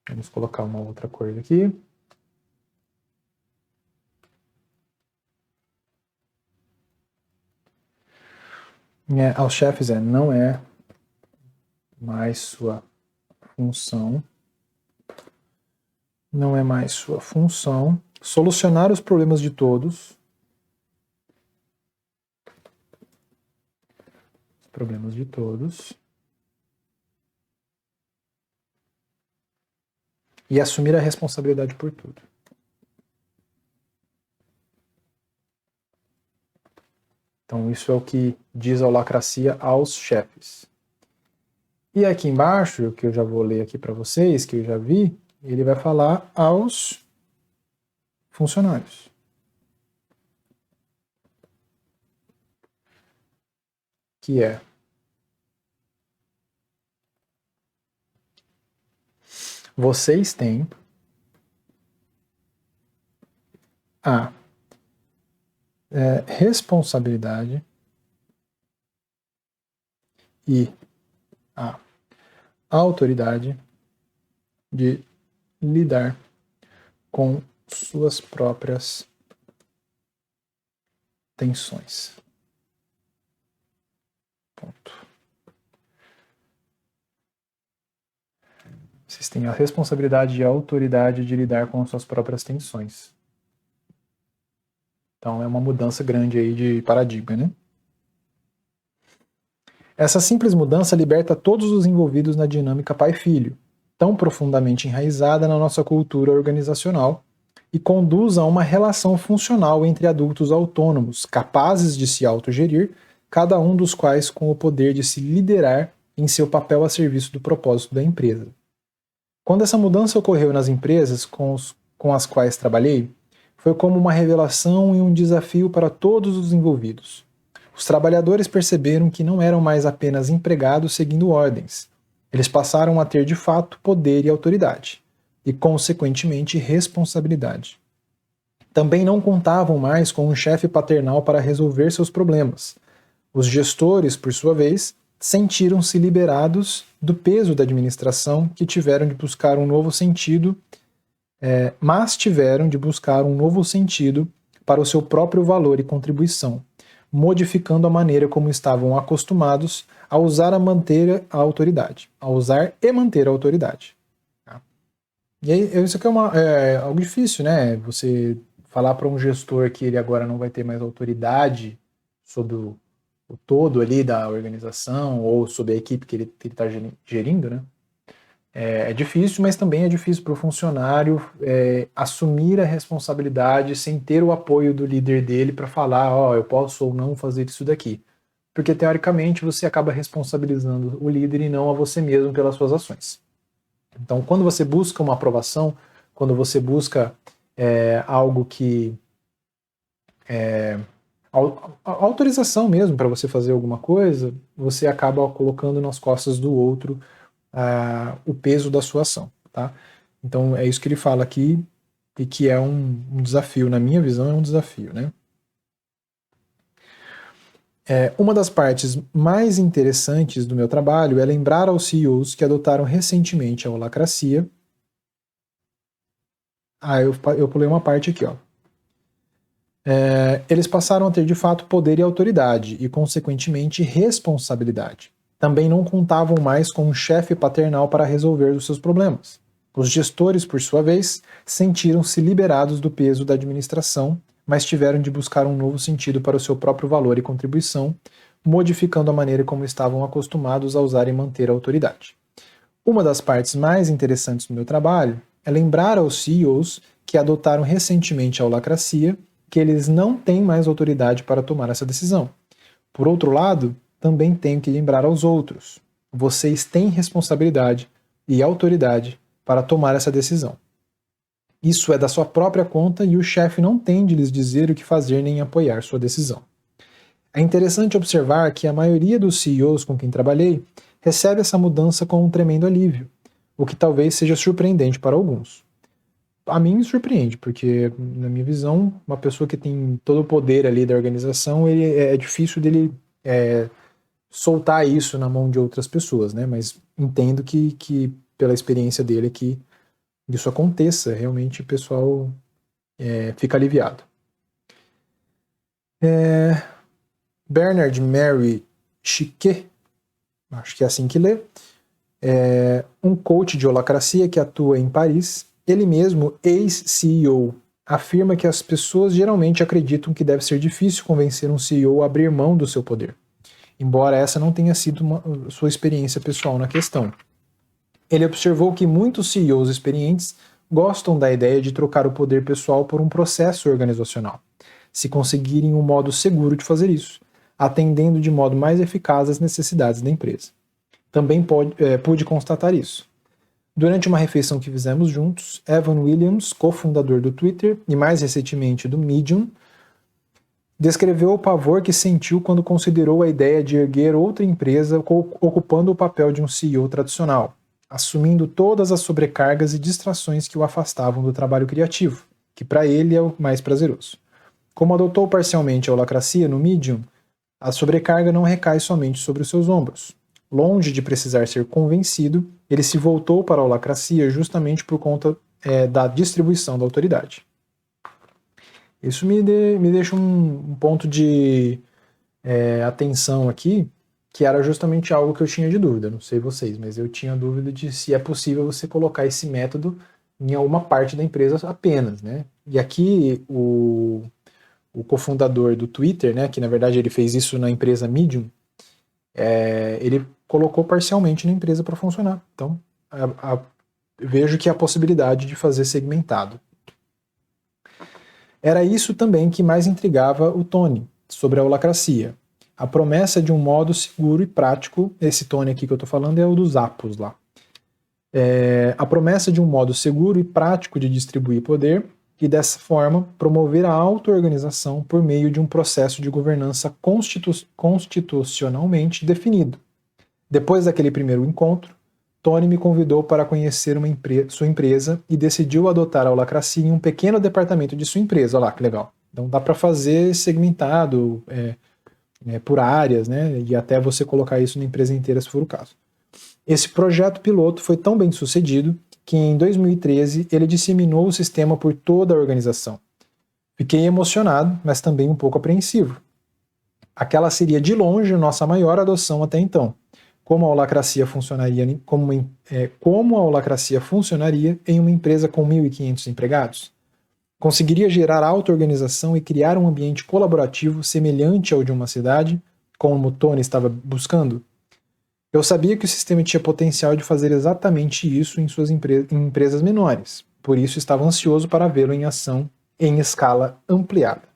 Vamos colocar uma outra coisa aqui. Aos chefes não é mais sua função. Não é mais sua função solucionar os problemas de todos. Problemas de todos. E assumir a responsabilidade por tudo. Então isso é o que diz a holacracia aos chefes. E aqui embaixo, que eu já vou ler aqui para vocês, que eu já vi, ele vai falar aos funcionários. Que é: vocês têm a responsabilidade e a autoridade de lidar com suas próprias tensões. Ponto. Vocês têm a responsabilidade e a autoridade de lidar com suas próprias tensões. Então é uma mudança grande aí de paradigma, né? Essa simples mudança liberta todos os envolvidos na dinâmica pai-filho, tão profundamente enraizada na nossa cultura organizacional, e conduz a uma relação funcional entre adultos autônomos, capazes de se autogerir, cada um dos quais com o poder de se liderar em seu papel a serviço do propósito da empresa. Quando essa mudança ocorreu nas empresas com as quais trabalhei, foi como uma revelação e um desafio para todos os envolvidos. Os trabalhadores perceberam que não eram mais apenas empregados seguindo ordens. Eles passaram a ter de fato poder e autoridade, e consequentemente responsabilidade. Também não contavam mais com um chefe paternal para resolver seus problemas. Os gestores, por sua vez, sentiram-se liberados do peso da administração que tiveram de buscar um novo sentido, mas tiveram de buscar um novo sentido para o seu próprio valor e contribuição, modificando a maneira como estavam acostumados a usar e manter a autoridade. E aí, isso aqui é algo difícil, né? Você falar para um gestor que ele agora não vai ter mais autoridade sobre o todo ali da organização ou sobre a equipe que ele está gerindo, né? É difícil, mas também é difícil para o funcionário assumir a responsabilidade sem ter o apoio do líder dele para falar, eu posso ou não fazer isso daqui. Porque, teoricamente, você acaba responsabilizando o líder e não a você mesmo pelas suas ações. Então, quando você busca uma aprovação, quando você busca algo que... autorização mesmo para você fazer alguma coisa, você acaba colocando nas costas do outro o peso da sua ação, tá? Então é isso que ele fala aqui e que é um desafio, na minha visão é um desafio, né? Uma das partes mais interessantes do meu trabalho é lembrar aos CEOs que adotaram recentemente a holacracia. Eu pulei uma parte aqui, ó. Eles passaram a ter de fato poder e autoridade e, consequentemente, responsabilidade. Também não contavam mais com um chefe paternal para resolver os seus problemas. Os gestores, por sua vez, sentiram-se liberados do peso da administração, mas tiveram de buscar um novo sentido para o seu próprio valor e contribuição, modificando a maneira como estavam acostumados a usar e manter a autoridade. Uma das partes mais interessantes do meu trabalho é lembrar aos CEOs que adotaram recentemente a holacracia que eles não têm mais autoridade para tomar essa decisão. Por outro lado, também tenho que lembrar aos outros: vocês têm responsabilidade e autoridade para tomar essa decisão. Isso é da sua própria conta e o chefe não tem de lhes dizer o que fazer nem apoiar sua decisão. É interessante observar que a maioria dos CEOs com quem trabalhei recebe essa mudança com um tremendo alívio, o que talvez seja surpreendente para alguns. A mim me surpreende, porque, na minha visão, uma pessoa que tem todo o poder ali da organização, é difícil dele soltar isso na mão de outras pessoas, né? Mas entendo que pela experiência dele, que isso aconteça, realmente o pessoal fica aliviado. Bernard Mary Chiquet, acho que é assim que lê, um coach de holacracia que atua em Paris. Ele mesmo, ex-CEO, afirma que as pessoas geralmente acreditam que deve ser difícil convencer um CEO a abrir mão do seu poder, embora essa não tenha sido sua experiência pessoal na questão. Ele observou que muitos CEOs experientes gostam da ideia de trocar o poder pessoal por um processo organizacional, se conseguirem um modo seguro de fazer isso, atendendo de modo mais eficaz às necessidades da empresa. Também pude constatar isso. Durante uma refeição que fizemos juntos, Evan Williams, cofundador do Twitter e mais recentemente do Medium, descreveu o pavor que sentiu quando considerou a ideia de erguer outra empresa ocupando o papel de um CEO tradicional, assumindo todas as sobrecargas e distrações que o afastavam do trabalho criativo, que para ele é o mais prazeroso. Como adotou parcialmente a holacracia no Medium, a sobrecarga não recai somente sobre os seus ombros. Longe de precisar ser convencido, ele se voltou para a holacracia justamente por conta da distribuição da autoridade. Isso me deixa um ponto de atenção aqui, que era justamente algo que eu tinha de dúvida. Não sei vocês, mas eu tinha dúvida de se é possível você colocar esse método em alguma parte da empresa apenas, né? E aqui o cofundador do Twitter, né, que na verdade ele fez isso na empresa Medium, ele colocou parcialmente na empresa para funcionar. Então, vejo que há a possibilidade de fazer segmentado. Era isso também que mais intrigava o Tony sobre a holacracia. A promessa de um modo seguro e prático, esse Tony aqui que eu estou falando é o dos Apos lá. A promessa de um modo seguro e prático de distribuir poder e, dessa forma, promover a auto-organização por meio de um processo de governança constitucionalmente definido. Depois daquele primeiro encontro, Tony me convidou para conhecer sua empresa e decidiu adotar a holacracia em um pequeno departamento de sua empresa. Olha lá, que legal. Então dá para fazer segmentado por áreas, né? E até você colocar isso na empresa inteira, se for o caso. Esse projeto piloto foi tão bem sucedido que em 2013 ele disseminou o sistema por toda a organização. Fiquei emocionado, mas também um pouco apreensivo. Aquela seria de longe nossa maior adoção até então. Como a holacracia funcionaria em uma empresa com 1.500 empregados? Conseguiria gerar auto-organização e criar um ambiente colaborativo semelhante ao de uma cidade, como Tony estava buscando? Eu sabia que o sistema tinha potencial de fazer exatamente isso em suas empresas menores, por isso estava ansioso para vê-lo em ação em escala ampliada.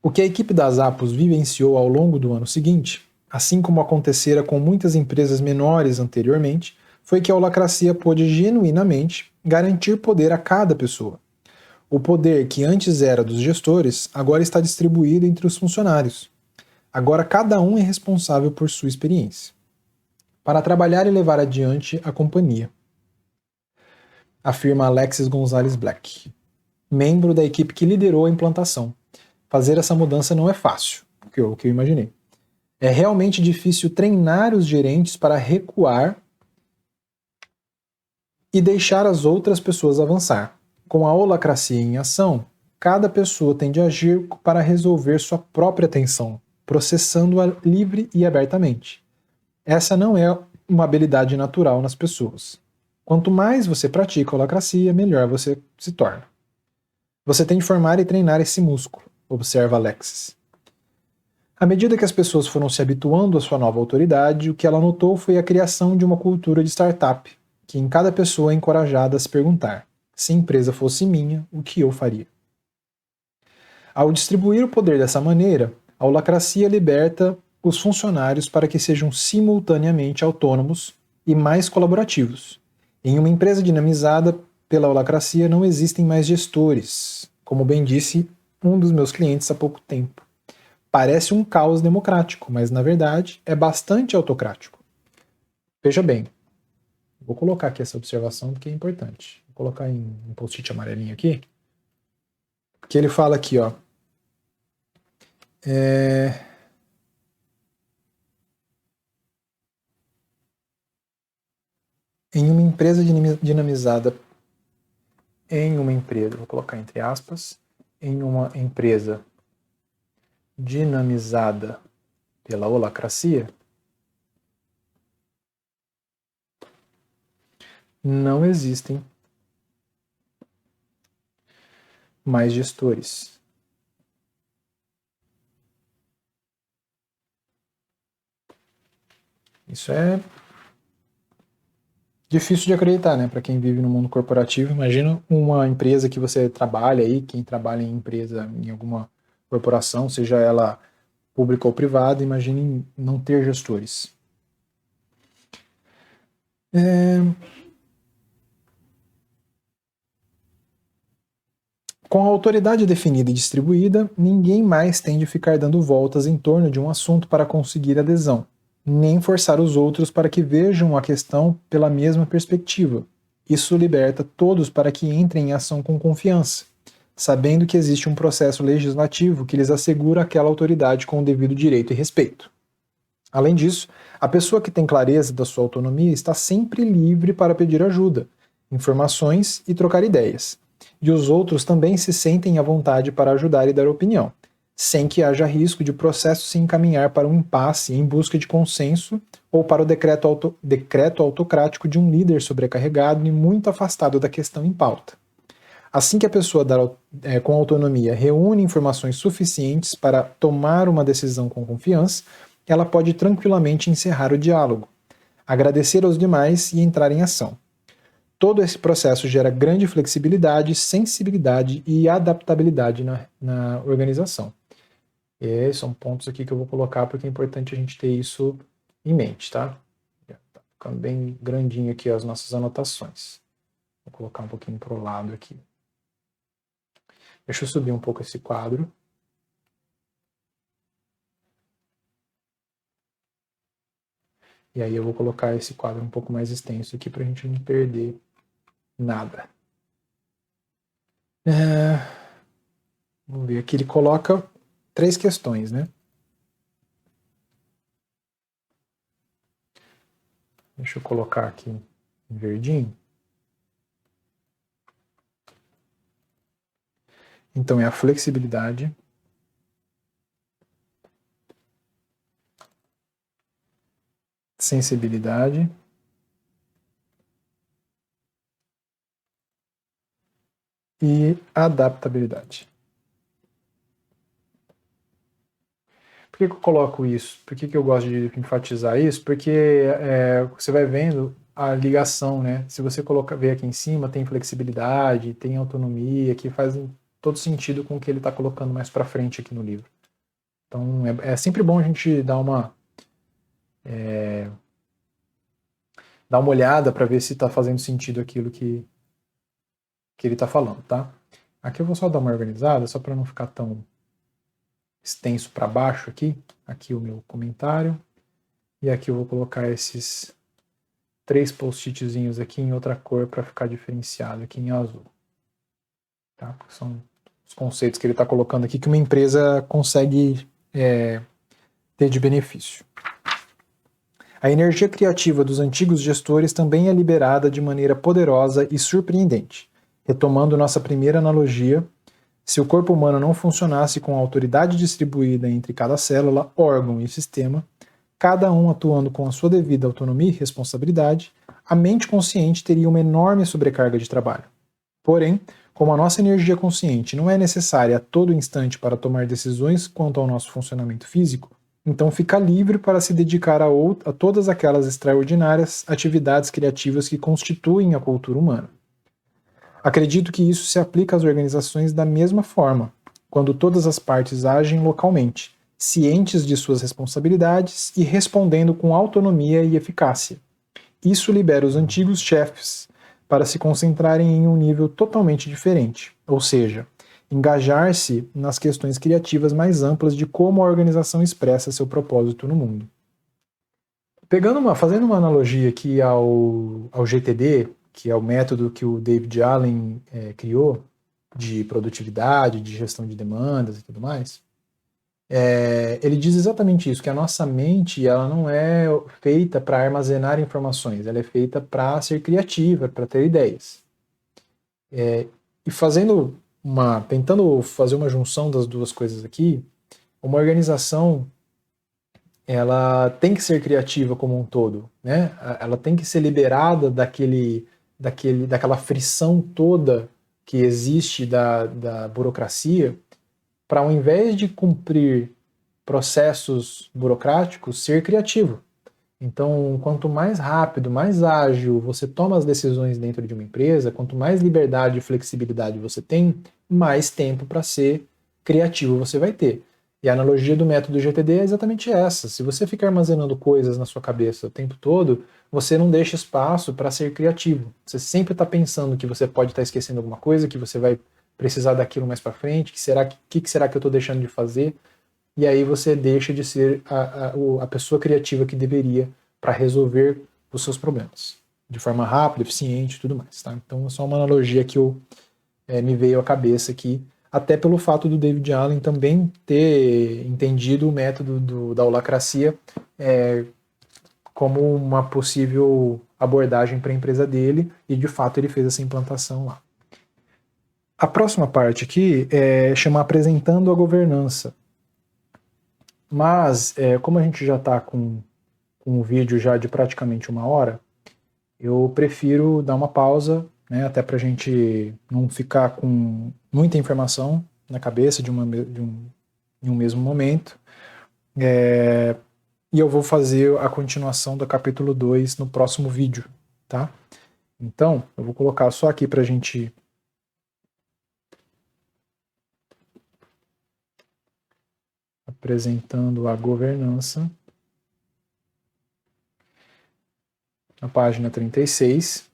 O que a equipe das Apos vivenciou ao longo do ano seguinte, assim como acontecera com muitas empresas menores anteriormente, foi que a holacracia pôde genuinamente garantir poder a cada pessoa. O poder que antes era dos gestores agora está distribuído entre os funcionários. Agora cada um é responsável por sua experiência, para trabalhar e levar adiante a companhia, afirma Alexis Gonzalez Black, membro da equipe que liderou a implantação. Fazer essa mudança não é fácil, o que eu imaginei. É realmente difícil treinar os gerentes para recuar e deixar as outras pessoas avançar. Com a holacracia em ação, cada pessoa tem de agir para resolver sua própria tensão, processando-a livre e abertamente. Essa não é uma habilidade natural nas pessoas. Quanto mais você pratica a holacracia, melhor você se torna. Você tem de formar e treinar esse músculo, observa Alexis. À medida que as pessoas foram se habituando à sua nova autoridade, o que ela notou foi a criação de uma cultura de startup, que em cada pessoa é encorajada a se perguntar: se a empresa fosse minha, o que eu faria? Ao distribuir o poder dessa maneira, a holacracia liberta os funcionários para que sejam simultaneamente autônomos e mais colaborativos. Em uma empresa dinamizada pela holacracia não existem mais gestores, como bem disse um dos meus clientes há pouco tempo. Parece um caos democrático, mas na verdade é bastante autocrático. Veja bem, vou colocar aqui essa observação porque é importante. Vou colocar em um post-it amarelinho aqui, que ele fala aqui, ó. Em uma empresa dinamizada, vou colocar entre aspas, em uma empresa dinamizada pela holacracia, não existem mais gestores. Isso é difícil de acreditar, né? Para quem vive no mundo corporativo, imagina uma empresa que você trabalha aí, quem trabalha em empresa, em alguma corporação, seja ela pública ou privada, imagine não ter gestores. Com a autoridade definida e distribuída, ninguém mais tem de ficar dando voltas em torno de um assunto para conseguir adesão, nem forçar os outros para que vejam a questão pela mesma perspectiva. Isso liberta todos para que entrem em ação com confiança, sabendo que existe um processo legislativo que lhes assegura aquela autoridade com o devido direito e respeito. Além disso, a pessoa que tem clareza da sua autonomia está sempre livre para pedir ajuda, informações e trocar ideias. E os outros também se sentem à vontade para ajudar e dar opinião, sem que haja risco de o processo se encaminhar para um impasse em busca de consenso ou para o decreto autocrático de um líder sobrecarregado e muito afastado da questão em pauta. Assim que a pessoa com autonomia reúne informações suficientes para tomar uma decisão com confiança, ela pode tranquilamente encerrar o diálogo, agradecer aos demais e entrar em ação. Todo esse processo gera grande flexibilidade, sensibilidade e adaptabilidade na organização. E são pontos aqui que eu vou colocar porque é importante a gente ter isso em mente, tá? Tá ficando bem grandinho aqui as nossas anotações. Vou colocar um pouquinho para o lado aqui. Deixa eu subir um pouco esse quadro. E aí eu vou colocar esse quadro um pouco mais extenso aqui para a gente não perder nada. Vamos ver, aqui ele coloca 3 questões, né? Deixa eu colocar aqui em verdinho. Então é a flexibilidade, sensibilidade e adaptabilidade. Por que eu coloco isso? Por que eu gosto de enfatizar isso? Porque você vai vendo a ligação, né? Se você ver aqui em cima, tem flexibilidade, tem autonomia, que faz todo sentido com o que ele está colocando mais para frente aqui no livro. Então, é sempre bom a gente dar uma olhada para ver se está fazendo sentido aquilo que ele está falando, tá? Aqui eu vou só dar uma organizada, só para não ficar tão extenso para baixo aqui. Aqui o meu comentário. E aqui eu vou colocar esses 3 post-itzinhos aqui em outra cor para ficar diferenciado aqui em azul. Tá? Porque são os conceitos que ele está colocando aqui que uma empresa consegue ter de benefício. A energia criativa dos antigos gestores também é liberada de maneira poderosa e surpreendente. Retomando nossa primeira analogia, se o corpo humano não funcionasse com a autoridade distribuída entre cada célula, órgão e sistema, cada um atuando com a sua devida autonomia e responsabilidade, a mente consciente teria uma enorme sobrecarga de trabalho. Porém, como a nossa energia consciente não é necessária a todo instante para tomar decisões quanto ao nosso funcionamento físico, então fica livre para se dedicar a todas aquelas extraordinárias atividades criativas que constituem a cultura humana. Acredito que isso se aplica às organizações da mesma forma, quando todas as partes agem localmente, cientes de suas responsabilidades e respondendo com autonomia e eficácia. Isso libera os antigos chefes para se concentrarem em um nível totalmente diferente, ou seja, engajar-se nas questões criativas mais amplas de como a organização expressa seu propósito no mundo. Fazendo uma analogia aqui ao GTD, que é o método que o David Allen criou, de produtividade, de gestão de demandas e tudo mais, ele diz exatamente isso, que a nossa mente ela não é feita para armazenar informações, ela é feita para ser criativa, para ter ideias. E tentando fazer uma junção das duas coisas aqui, uma organização ela tem que ser criativa como um todo, né? Ela tem que ser liberada daquela frição toda que existe da burocracia, para ao invés de cumprir processos burocráticos, ser criativo. Então, quanto mais rápido, mais ágil você toma as decisões dentro de uma empresa, quanto mais liberdade e flexibilidade você tem, mais tempo para ser criativo você vai ter. E a analogia do método GTD é exatamente essa. Se você ficar armazenando coisas na sua cabeça o tempo todo, você não deixa espaço para ser criativo. Você sempre está pensando que você pode estar esquecendo alguma coisa, que você vai precisar daquilo mais para frente, que será que eu estou deixando de fazer? E aí você deixa de ser a pessoa criativa que deveria para resolver os seus problemas, de forma rápida, eficiente e tudo mais. Tá? Então é só uma analogia que me veio à cabeça aqui, até pelo fato do David Allen também ter entendido o método da holacracia como uma possível abordagem para a empresa dele, e de fato ele fez essa implantação lá. A próxima parte aqui chama Apresentando a Governança. Mas, como a gente já está com um vídeo já de praticamente 1 hora, eu prefiro dar uma pausa, né, até para a gente não ficar com muita informação na cabeça em um mesmo momento. E eu vou fazer a continuação do capítulo 2 no próximo vídeo, tá? Então, eu vou colocar só aqui para a gente apresentando a governança, na página 36.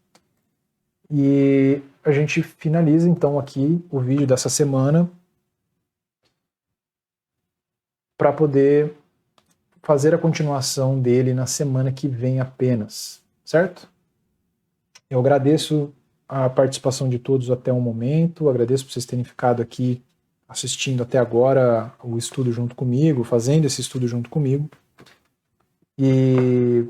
E a gente finaliza então aqui o vídeo dessa semana para poder fazer a continuação dele na semana que vem apenas, certo? Eu agradeço a participação de todos até o momento, agradeço por vocês terem ficado aqui assistindo até agora o estudo junto comigo, fazendo esse estudo junto comigo. E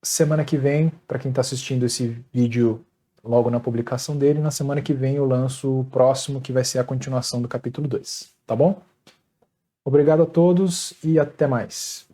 semana que vem, para quem está assistindo esse vídeo logo na publicação dele, na semana que vem eu lanço o próximo, que vai ser a continuação do capítulo 2, tá bom? Obrigado a todos e até mais.